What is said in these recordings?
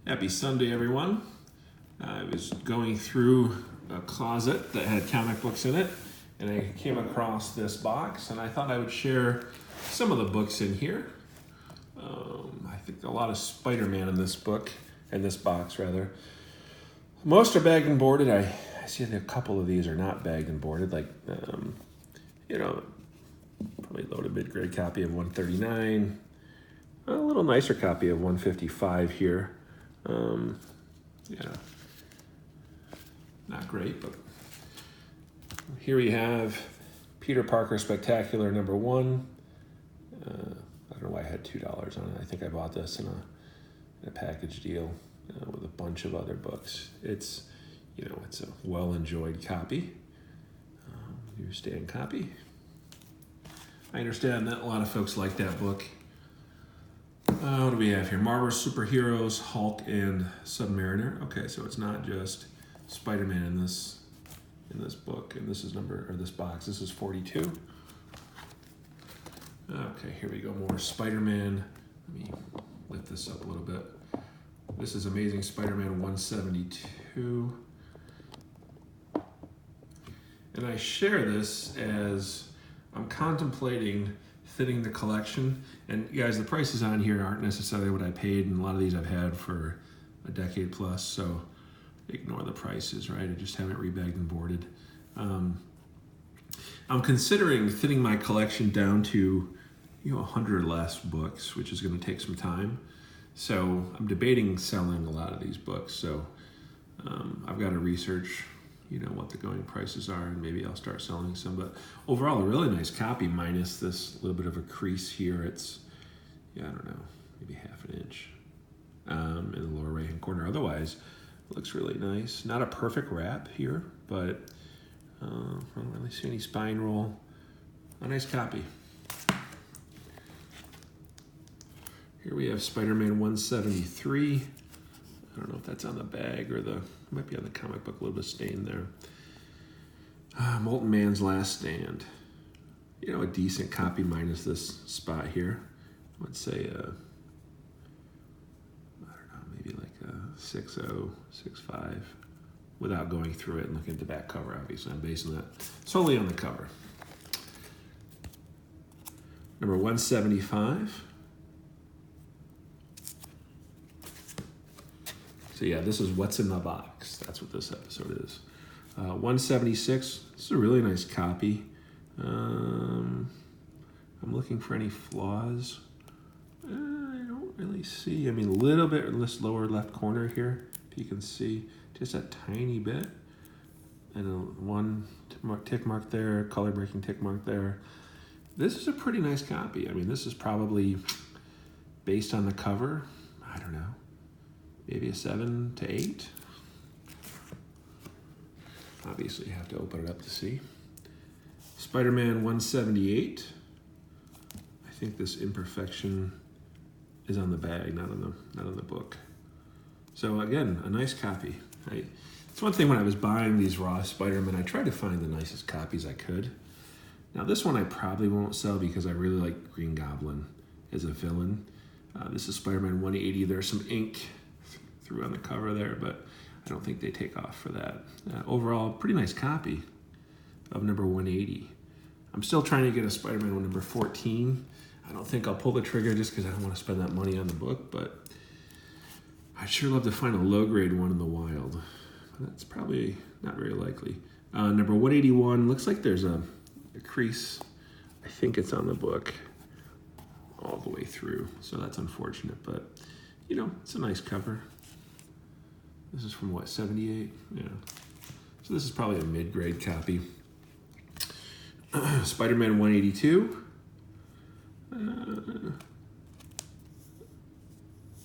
Happy Sunday, everyone. I was going through a closet that had comic books in it, and I came across this box, and I thought I would share some of the books in here. I think a lot of Spider-Man in this box rather. Most are bagged and boarded. I see that a couple of these are not bagged and boarded, like, probably loaded mid-grade copy of 139. A little nicer copy of 155 here. Not great, but here we have Peter Parker Spectacular #1. I don't know why I had $2 on it. I think I bought this in a package deal with a bunch of other books. It's a well-enjoyed copy. Your stand copy. I understand that a lot of folks like that book. What do we have here? Marvel Superheroes, Hulk, and Submariner. Okay, so it's not just Spider-Man in this book, and this box. This is 42. Okay, here we go. More Spider-Man. Let me lift this up a little bit. This is Amazing Spider-Man 172. And I share this as I'm contemplating fitting the collection. And guys, the prices on here aren't necessarily what I paid, and a lot of these I've had for a decade plus, so ignore the prices, right? I just haven't rebagged and boarded. I'm considering fitting my collection down to 100 or less books, which is going to take some time. So I'm debating selling a lot of these books. So I've got to research what the going prices are, and maybe I'll start selling some. But overall, a really nice copy, minus this little bit of a crease here. It's, I don't know, maybe half an inch in the lower right-hand corner. Otherwise, it looks really nice. Not a perfect wrap here, but I don't really see any spine roll. A nice copy. Here we have Spider-Man 173. I don't know if that's on the bag or it might be on the comic book, a little bit stained there. Molten Man's Last Stand. A decent copy minus this spot here. I would say, I don't know, maybe like a 6.0, 6.5, without going through it and looking at the back cover, obviously. I'm basing that solely on the cover. Number 175. So yeah, this is what's in the box. That's what this episode is. 176. This is a really nice copy. I'm looking for any flaws. I don't really see. A little bit in this lower left corner here, if you can see, just a tiny bit. And one tick mark there, color breaking tick mark there. This is a pretty nice copy. This is probably, based on the cover, I don't know, maybe a 7 to 8. Obviously, you have to open it up to see. Spider-Man 178. I think this imperfection is on the bag, not on the book. So again, a nice copy. It's one thing when I was buying these raw Spider-Man, I tried to find the nicest copies I could. Now this one I probably won't sell because I really like Green Goblin as a villain. This is Spider-Man 180. There's some ink through on the cover there, but I don't think they take off for that. Overall, pretty nice copy of number 180. I'm still trying to get a Spider-Man number 14. I don't think I'll pull the trigger just because I don't want to spend that money on the book, but I'd sure love to find a low-grade one in the wild. But that's probably not very likely. Number 181, looks like there's a crease. I think it's on the book all the way through, so that's unfortunate, but it's a nice cover. This is from 78? Yeah. So this is probably a mid-grade copy. Spider-Man 182.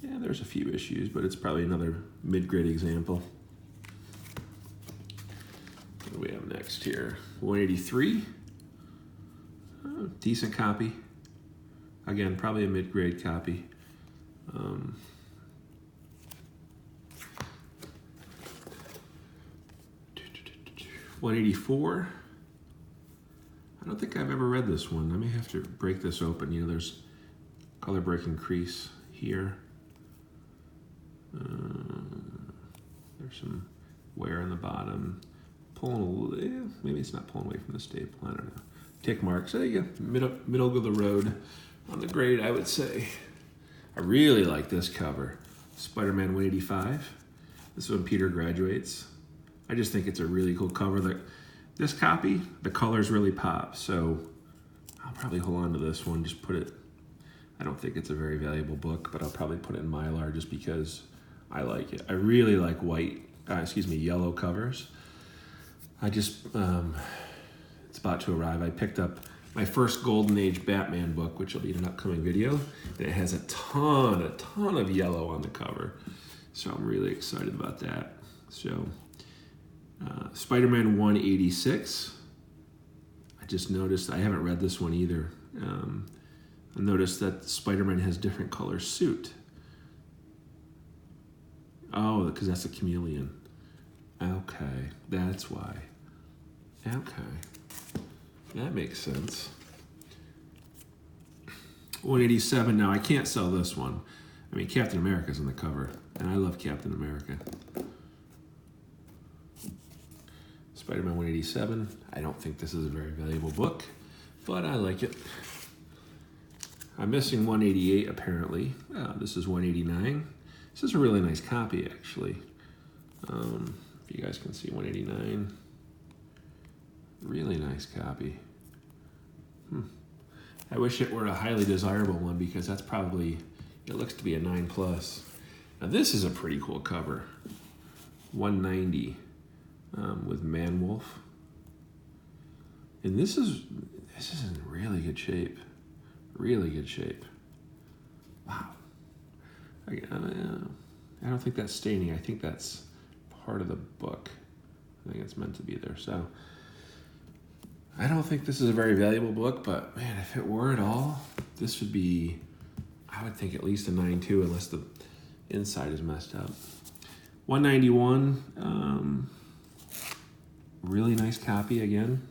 Yeah, there's a few issues, but it's probably another mid-grade example. What do we have next here? 183. Decent copy. Again, probably a mid-grade copy. 184. I don't think I've ever read this one. I may have to break this open. There's color breaking crease here. There's some wear on the bottom. Pulling a little, maybe it's not pulling away from the staple, I don't know. Tick marks, there you go, middle of the road on the grade, I would say. I really like this cover, Spider-Man 185. This is when Peter graduates. I just think it's a really cool cover. This copy, the colors really pop, so I'll probably hold on to this one, just put it, I don't think it's a very valuable book, but I'll probably put it in Mylar just because I like it. I really like yellow covers. I just, it's about to arrive. I picked up my first Golden Age Batman book, which will be in an upcoming video, and it has a ton of yellow on the cover. So I'm really excited about that. So, Spider-Man 186. I just noticed, I haven't read this one either. I noticed that Spider-Man has different color suit. Oh, because that's a chameleon. Okay, that's why. Okay, that makes sense. 187, now I can't sell this one. I mean, Captain America's on the cover, and I love Captain America. Spider-Man 187, I don't think this is a very valuable book, but I like it. I'm missing 188 apparently. This is 189. This is a really nice copy actually. If you guys can see 189. Really nice copy. I wish it were a highly desirable one because that's probably, it looks to be a 9+. Now this is a pretty cool cover. 190 with Manwolf. And this is in really good shape. Really good shape. Wow. I don't think that's staining. I think that's part of the book. I think it's meant to be there. So I don't think this is a very valuable book, but man, if it were at all, this would be, I would think at least a 9.2 unless the inside is messed up. 191, really nice copy again.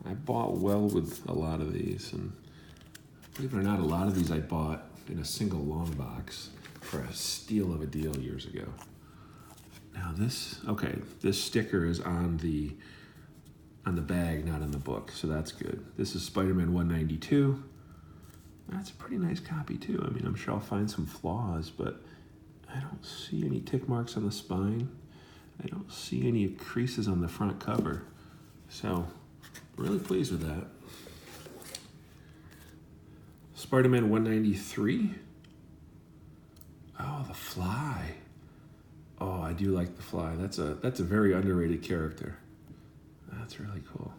I bought well with a lot of these, and believe it or not, a lot of these I bought in a single long box for a steal of a deal years ago. Now this sticker is on the bag, not on the book, so that's good. This is Spider-Man 192. That's a pretty nice copy too. I mean, I'm sure I'll find some flaws, but I don't see any tick marks on the spine. I don't see any creases on the front cover. So, really pleased with that. Spider-Man 193. Oh, the Fly. Oh, I do like the Fly. That's a very underrated character. That's really cool.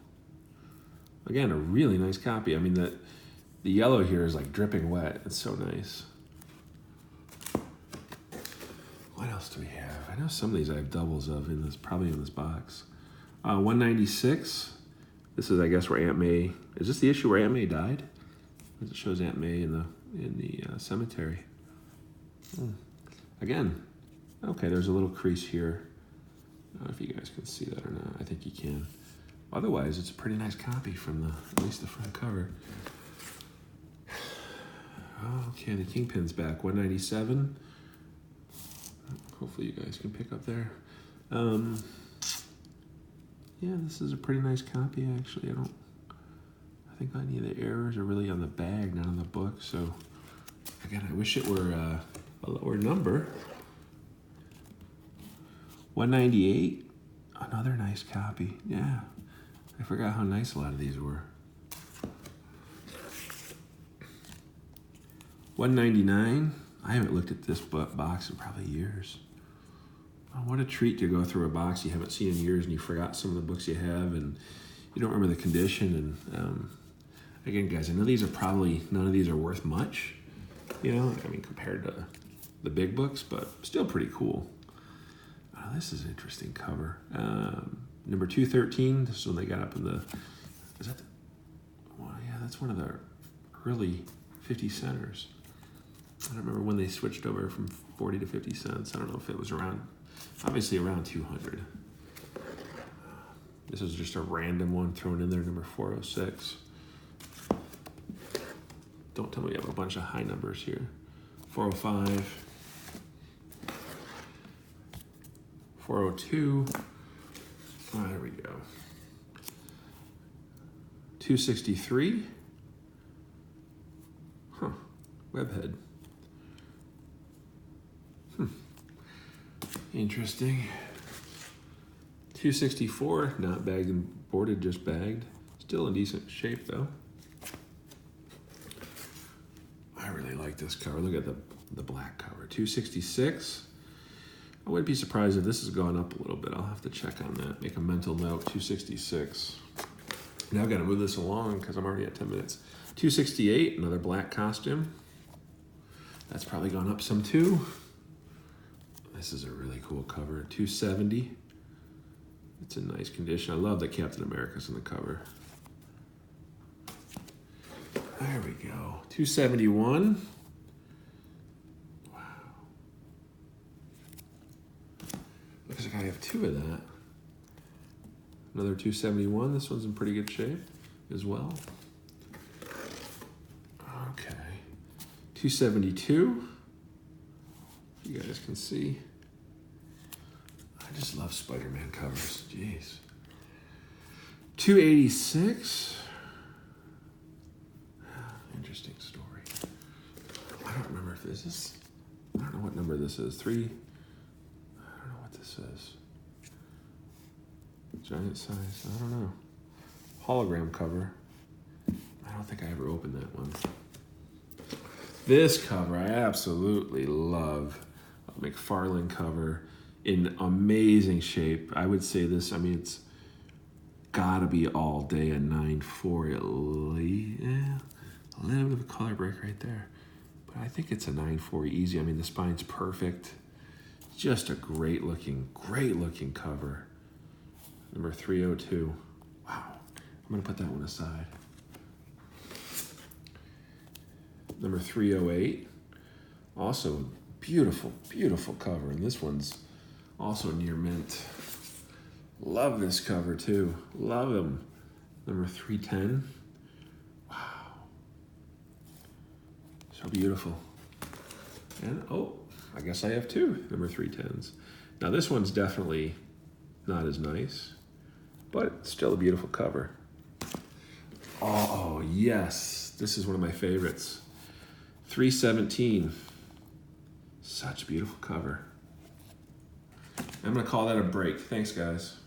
Again, a really nice copy. I mean, the yellow here is like dripping wet. It's so nice. What else do we have? I know some of these I have doubles of probably in this box. 196. This is, I guess, where Aunt May. Is this the issue where Aunt May died? It shows Aunt May in the cemetery. Again, okay. There's a little crease here. I don't know if you guys can see that or not. I think you can. Otherwise, it's a pretty nice copy from at least the front cover. Okay, the Kingpin's back. 197. Hopefully you guys can pick up there. Yeah, this is a pretty nice copy, actually. I think any of the errors are really on the bag, not on the book. So, again, I wish it were a lower number. 198. Another nice copy. Yeah. I forgot how nice a lot of these were. 199. I haven't looked at this box in probably years. Oh, what a treat to go through a box you haven't seen in years and you forgot some of the books you have and you don't remember the condition. And again, guys, I know these are probably, none of these are worth much, you know, I mean, compared to the big books, but still pretty cool. Oh, this is an interesting cover. Number 213, this is when they got up in well, yeah, that's one of the early 50 centers. I don't remember when they switched over from 40 to 50 cents. I don't know if it was obviously around 200. This is just a random one thrown in there, number 406. Don't tell me we have a bunch of high numbers here. 405. 402. Oh, there we go. 263. Huh. Webhead. Interesting. 264. Not bagged and boarded, just bagged. Still in decent shape though. I really like this cover. Look at the black cover. 266. I wouldn't be surprised if this has gone up a little bit. I'll have to check on that. Make a mental note. 266. Now I've got to move this along because I'm already at 10 minutes. 268, another black costume. That's probably gone up some too. This is a really cool cover. 270. It's in nice condition. I love that Captain America's in the cover. There we go. 271. Wow. Looks like I have two of that. Another 271. This one's in pretty good shape as well. Okay. 272. You guys can see. I just love Spider-Man covers. Jeez. 286. Interesting story. I don't remember if this is, I don't know what number this is. 3, I don't know what this is. Giant size, I don't know. Hologram cover. I don't think I ever opened that one. This cover I absolutely love. A McFarlane cover in amazing shape. I would say this, I mean, it's gotta be all day a 9.4 at least. Yeah. A little bit of a color break right there. But I think it's a 9.4 easy. I mean, the spine's perfect. Just a great looking cover. Number 302. Wow. I'm gonna put that one aside. Number 308. Also beautiful, beautiful cover. And this one's also near mint. Love this cover too. Love them. Number 310. So beautiful. And oh, I guess I have two number 310s. Now this one's definitely not as nice, but still a beautiful cover. Oh yes, this is one of my favorites. 317. Such a beautiful cover. I'm gonna call that a break. Thanks guys.